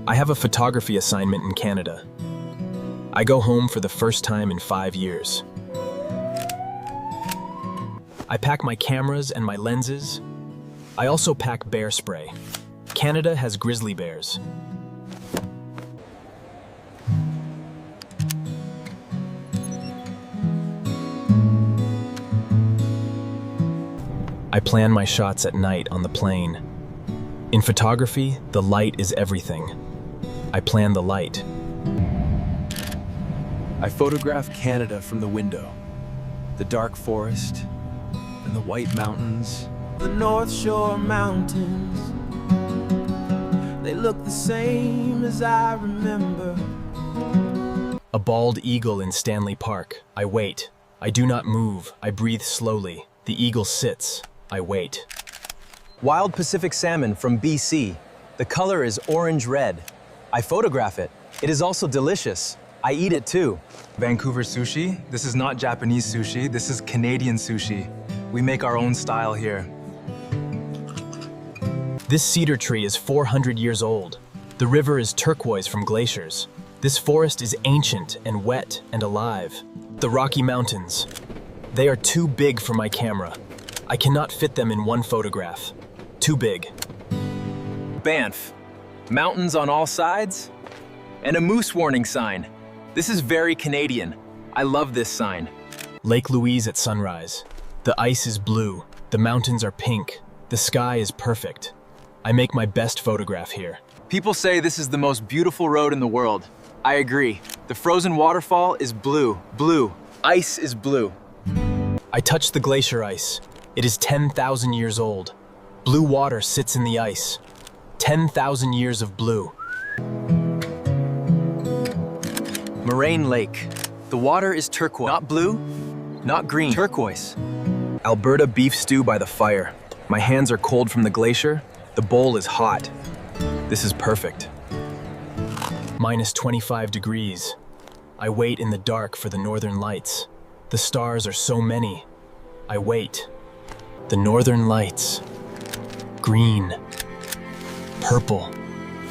I have a photography assignment in Canada. I go home for the first time in 5 years. I pack my cameras and my lenses. I also pack bear spray. Canada has grizzly bears. I plan my shots at night on the plane. In photography, the light is everything. I plan the light. I photograph Canada from the window. The dark forest and the white mountains. The North Shore Mountains, they look the same as I remember. A bald eagle in Stanley Park. I wait. I do not move. I breathe slowly. The eagle sits. I wait. Wild Pacific salmon from BC. The color is orange-red. I photograph it. It is also delicious. I eat it too. Vancouver sushi. This is not Japanese sushi. This is Canadian sushi. We make our own style here. This cedar tree is 400 years old. The river is turquoise from glaciers. This forest is ancient and wet and alive. The Rocky Mountains. They are too big for my camera. I cannot fit them in one photograph. Too big. Banff. Mountains on all sides. And a moose warning sign. This is very Canadian. I love this sign. Lake Louise at sunrise. The ice is blue. The mountains are pink. The sky is perfect. I make my best photograph here. People say this is the most beautiful road in the world. I agree. The frozen waterfall is blue. Blue. Ice is blue. I touch the glacier ice. It is 10,000 years old. Blue water sits in the ice. 10,000 years of blue. Moraine Lake. The water is turquoise. Not blue, not green. Turquoise. Alberta beef stew by the fire. My hands are cold from the glacier. The bowl is hot. This is perfect. Minus 25 degrees. I wait in the dark for the northern lights. The stars are so many. I wait. The northern lights. Green. Purple.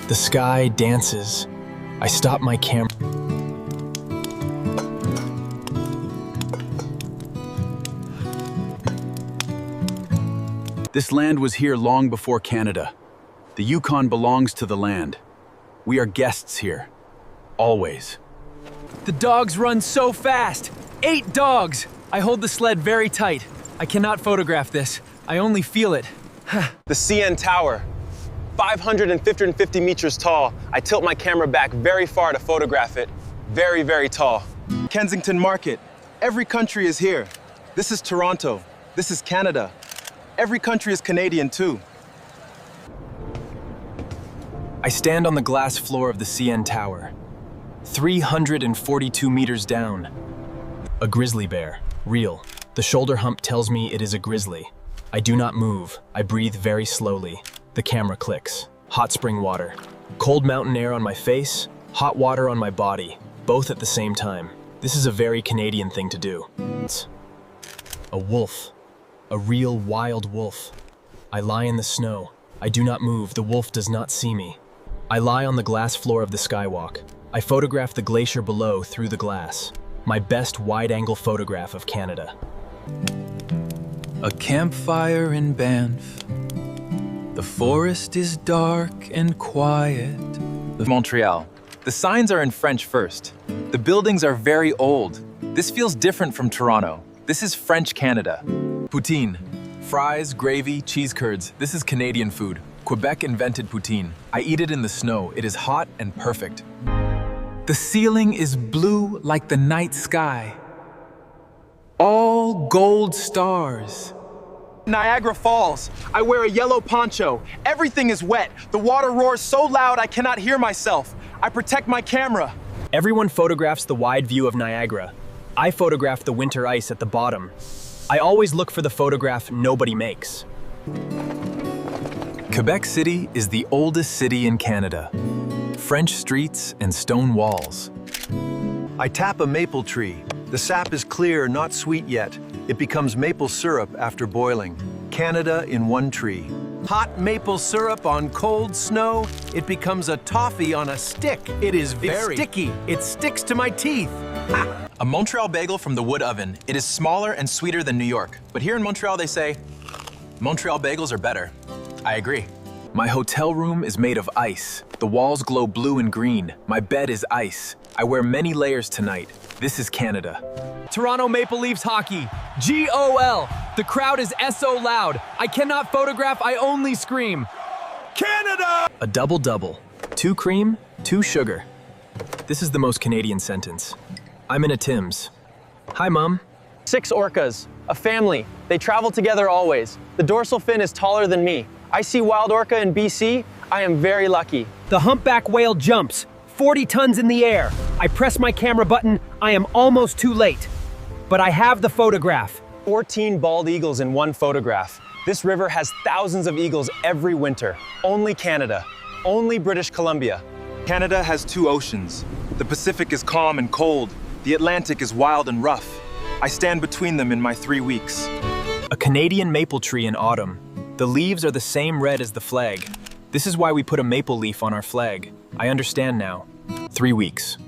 The sky dances. I stop my camera. This land was here long before Canada. The Yukon belongs to the land. We are guests here. Always. The dogs run so fast. 8 dogs! I hold the sled very tight. I cannot photograph this. I only feel it. The CN Tower, 550 meters tall. I tilt my camera back very far to photograph it. Very, very tall. Kensington Market. Every country is here. This is Toronto. This is Canada. Every country is Canadian too. I stand on the glass floor of the CN Tower. 342 meters down. A grizzly bear, real. The shoulder hump tells me it is a grizzly. I do not move. I breathe very slowly. The camera clicks. Hot spring water. Cold mountain air on my face, hot water on my body, both at the same time. This is a very Canadian thing to do. A wolf. A real wild wolf. I lie in the snow. I do not move. The wolf does not see me. I lie on the glass floor of the skywalk. I photograph the glacier below through the glass. My best wide-angle photograph of Canada. A campfire in Banff. The forest is dark and quiet. Montreal. The signs are in French first. The buildings are very old. This feels different from Toronto. This is French Canada. Poutine. Fries, gravy, cheese curds. This is Canadian food. Quebec invented poutine. I eat it in the snow. It is hot and perfect. The ceiling is blue like the night sky. All gold stars. Niagara Falls. I wear a yellow poncho. Everything is wet. The water roars so loud I cannot hear myself. I protect my camera. Everyone photographs the wide view of Niagara. I photograph the winter ice at the bottom. I always look for the photograph nobody makes. Quebec City is the oldest city in Canada. French streets and stone walls. I tap a maple tree. The sap is clear, not sweet yet. It becomes maple syrup after boiling. Canada in one tree. Hot maple syrup on cold snow, it becomes a toffee on a stick. It is very It's sticky. It sticks to my teeth. A Montreal bagel from the wood oven. It is smaller and sweeter than New York. But here in Montreal, they say, Montreal bagels are better. I agree. My hotel room is made of ice. The walls glow blue and green. My bed is ice. I wear many layers tonight. This is Canada. Toronto Maple Leafs hockey. GOL. The crowd is SO loud. I cannot photograph, I only scream. A double-double. 2 cream, 2 sugar. This is the most Canadian sentence. I'm in a Tim's. Hi, Mom. 6 orcas, a family. They travel together always. The dorsal fin is taller than me. I see wild orca in BC. I am very lucky. The humpback whale jumps, 40 tons in the air. I press my camera button. I am almost too late. But I have the photograph. 14 bald eagles in one photograph. This river has thousands of eagles every winter. Only Canada. Only British Columbia. Canada has 2 oceans. The Pacific is calm and cold. The Atlantic is wild and rough. I stand between them in my 3 weeks. A Canadian maple tree in autumn. The leaves are the same red as the flag. This is why we put a maple leaf on our flag. I understand now. 3 weeks.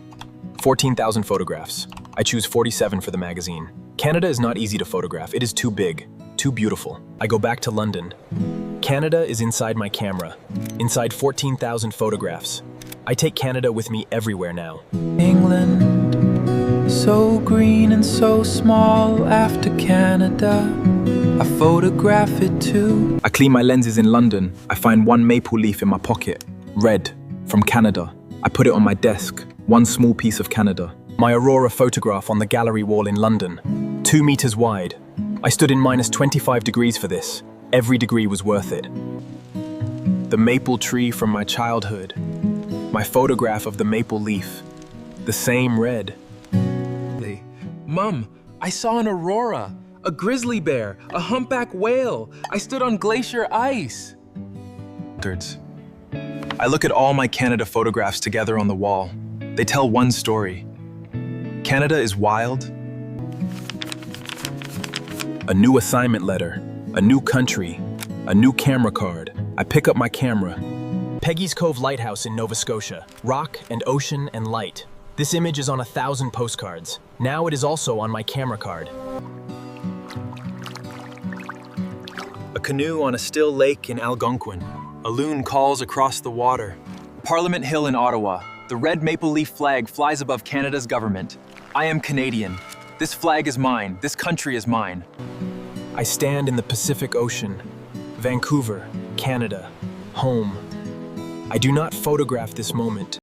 14,000 photographs. I choose 47 for the magazine. Canada is not easy to photograph. It is too big, too beautiful. I go back to London. Canada is inside my camera. Inside 14,000 photographs. I take Canada with me everywhere now. England, so green and so small after Canada. I photograph it too. I clean my lenses in London. I find 1 maple leaf in my pocket. Red, from Canada. I put it on my desk. 1 small piece of Canada. My aurora photograph on the gallery wall in London. 2 meters wide. I stood in minus 25 degrees for this. Every degree was worth it. The maple tree from my childhood. My photograph of the maple leaf. The same red. Mom, I saw an aurora, a grizzly bear, a humpback whale. I stood on glacier ice. I look at all my Canada photographs together on the wall. They tell one story. Canada is wild. A new assignment letter, a new country, a new camera card. I pick up my camera. Peggy's Cove Lighthouse in Nova Scotia. Rock and ocean and light. This image is on 1,000 postcards. Now it is also on my camera card. A canoe on a still lake in Algonquin. A loon calls across the water. Parliament Hill in Ottawa. The red maple leaf flag flies above Canada's government. I am Canadian. This flag is mine. This country is mine. I stand in the Pacific Ocean. Vancouver, Canada, home. I do not photograph this moment.